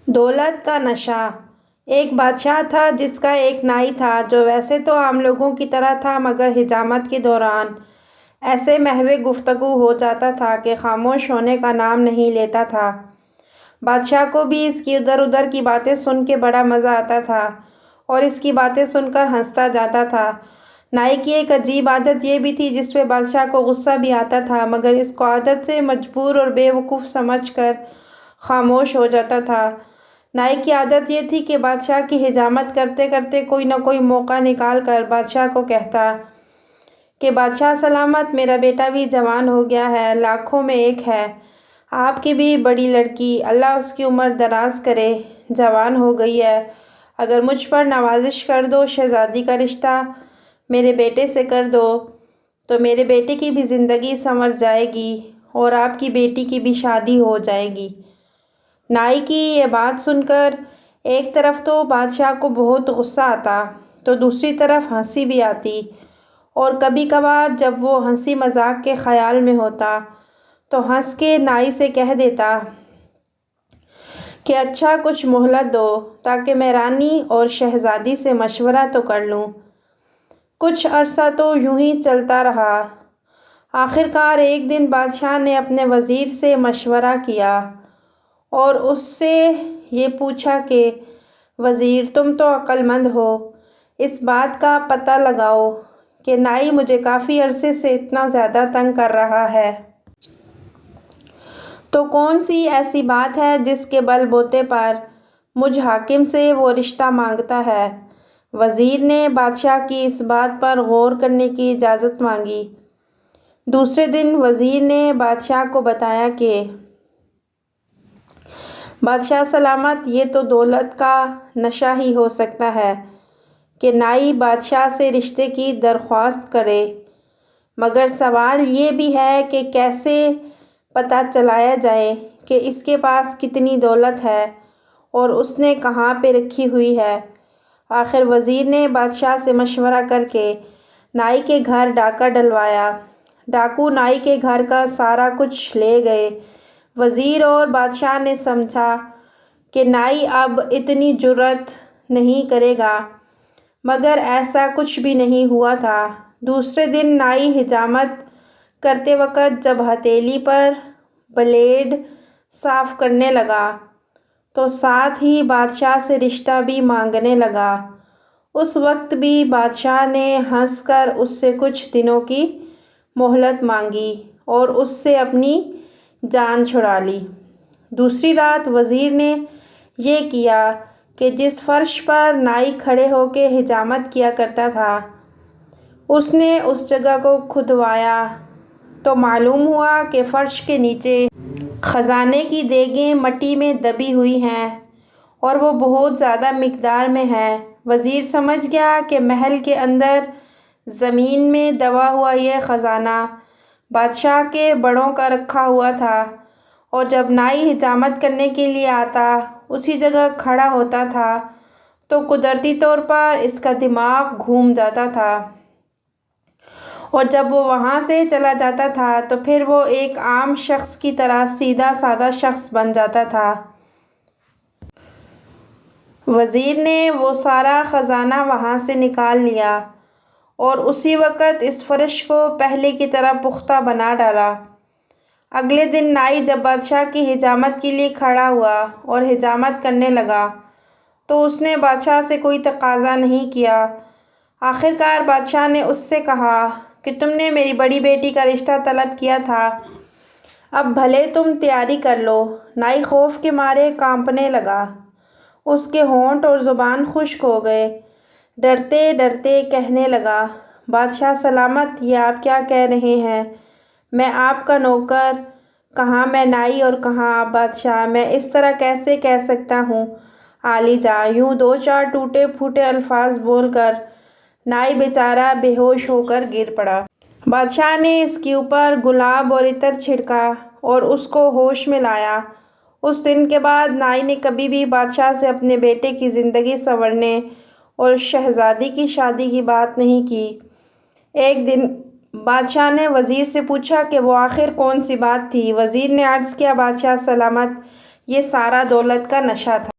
دولت کا نشہ۔ ایک بادشاہ تھا جس کا ایک نائی تھا جو ویسے تو عام لوگوں کی طرح تھا، مگر حجامت کے دوران ایسے محو گفتگو ہو جاتا تھا کہ خاموش ہونے کا نام نہیں لیتا تھا۔ بادشاہ کو بھی اس کی ادھر ادھر کی باتیں سن کے بڑا مزہ آتا تھا اور اس کی باتیں سن کر ہنستا جاتا تھا۔ نائی کی ایک عجیب عادت یہ بھی تھی جس پہ بادشاہ کو غصہ بھی آتا تھا، مگر اس کو عادت سے مجبور اور بے وقوف سمجھ کر خاموش ہو جاتا تھا۔ نائی کی عادت یہ تھی کہ بادشاہ کی حجامت کرتے کرتے کوئی نہ کوئی موقع نکال کر بادشاہ کو کہتا کہ بادشاہ سلامت، میرا بیٹا بھی جوان ہو گیا ہے، لاکھوں میں ایک ہے، آپ کی بھی بڑی لڑکی، اللہ اس کی عمر دراز کرے، جوان ہو گئی ہے، اگر مجھ پر نوازش کر دو، شہزادی کا رشتہ میرے بیٹے سے کر دو تو میرے بیٹے کی بھی زندگی سنور جائے گی اور آپ کی بیٹی کی بھی شادی ہو جائے گی۔ نائی کی یہ بات سن کر ایک طرف تو بادشاہ کو بہت غصہ آتا تو دوسری طرف ہنسی بھی آتی، اور کبھی کبھار جب وہ ہنسی مذاق کے خیال میں ہوتا تو ہنس کے نائی سے کہہ دیتا کہ اچھا کچھ مہلت دو تاکہ میں رانی اور شہزادی سے مشورہ تو کر لوں۔ کچھ عرصہ تو یوں ہی چلتا رہا۔ آخر کار ایک دن بادشاہ نے اپنے وزیر سے مشورہ کیا اور اس سے یہ پوچھا کہ وزیر، تم تو عقل مند ہو، اس بات کا پتہ لگاؤ کہ نائی مجھے کافی عرصے سے اتنا زیادہ تنگ کر رہا ہے۔ تو کون سی ایسی بات ہے جس کے بل بوتے پر مجھ حاکم سے وہ رشتہ مانگتا ہے؟ وزیر نے بادشاہ کی اس بات پر غور کرنے کی اجازت مانگی۔ دوسرے دن وزیر نے بادشاہ کو بتایا کہ بادشاہ سلامت، یہ تو دولت کا نشہ ہی ہو سکتا ہے کہ نائی بادشاہ سے رشتے کی درخواست کرے، مگر سوال یہ بھی ہے کہ کیسے پتہ چلایا جائے کہ اس کے پاس کتنی دولت ہے اور اس نے کہاں پہ رکھی ہوئی ہے۔ آخر وزیر نے بادشاہ سے مشورہ کر کے نائی کے گھر ڈاکہ ڈلوایا۔ ڈاکو نائی کے گھر کا سارا کچھ لے گئے۔ وزیر اور بادشاہ نے سمجھا کہ نائی اب اتنی جرأت نہیں کرے گا، مگر ایسا کچھ بھی نہیں ہوا تھا۔ دوسرے دن نائی حجامت کرتے وقت جب ہتھیلی پر بلیڈ صاف کرنے لگا تو ساتھ ہی بادشاہ سے رشتہ بھی مانگنے لگا۔ اس وقت بھی بادشاہ نے ہنس کر اس سے کچھ دنوں کی مہلت مانگی اور اس سے اپنی جان چھڑا لی۔ دوسری رات وزیر نے یہ کیا کہ جس فرش پر نائی کھڑے ہو کے حجامت کیا کرتا تھا اس نے اس جگہ کو کھدوایا تو معلوم ہوا کہ فرش کے نیچے خزانے کی دیگیں مٹی میں دبی ہوئی ہیں اور وہ بہت زیادہ مقدار میں ہیں۔ وزیر سمجھ گیا کہ محل کے اندر زمین میں دبا ہوا یہ خزانہ بادشاہ کے بڑوں کا رکھا ہوا تھا، اور جب نائی حجامت کرنے کے لیے آتا، اسی جگہ کھڑا ہوتا تھا تو قدرتی طور پر اس کا دماغ گھوم جاتا تھا، اور جب وہ وہاں سے چلا جاتا تھا تو پھر وہ ایک عام شخص کی طرح سیدھا سادہ شخص بن جاتا تھا۔ وزیر نے وہ سارا خزانہ وہاں سے نکال لیا اور اسی وقت اس فرش کو پہلے کی طرح پختہ بنا ڈالا۔ اگلے دن نائی جب بادشاہ کی حجامت کے لیے کھڑا ہوا اور حجامت کرنے لگا تو اس نے بادشاہ سے کوئی تقاضا نہیں کیا۔ آخر کار بادشاہ نے اس سے کہا کہ تم نے میری بڑی بیٹی کا رشتہ طلب کیا تھا، اب بھلے تم تیاری کر لو۔ نائی خوف کے مارے کانپنے لگا، اس کے ہونٹ اور زبان خشک ہو گئے۔ ڈرتے ڈرتے کہنے لگا، بادشاہ سلامت، یہ آپ کیا کہہ رہے ہیں؟ میں آپ کا نوکر، کہاں میں نائی اور کہاں آپ بادشاہ، میں اس طرح کیسے کہہ سکتا ہوں؟ عالی جاں، یوں دو چار ٹوٹے پھوٹے الفاظ بول کر نائی بیچارہ بے ہوش ہو کر گر پڑا۔ بادشاہ نے اس کے اوپر گلاب اور عطر چھڑکا اور اس کو ہوش میں لایا۔ اس دن کے بعد نائی نے کبھی بھی بادشاہ سے اپنے بیٹے کی زندگی سنورنے اور شہزادی کی شادی کی بات نہیں کی۔ ایک دن بادشاہ نے وزیر سے پوچھا کہ وہ آخر کون سی بات تھی؟ وزیر نے عرض کیا، بادشاہ سلامت، یہ سارا دولت کا نشہ تھا۔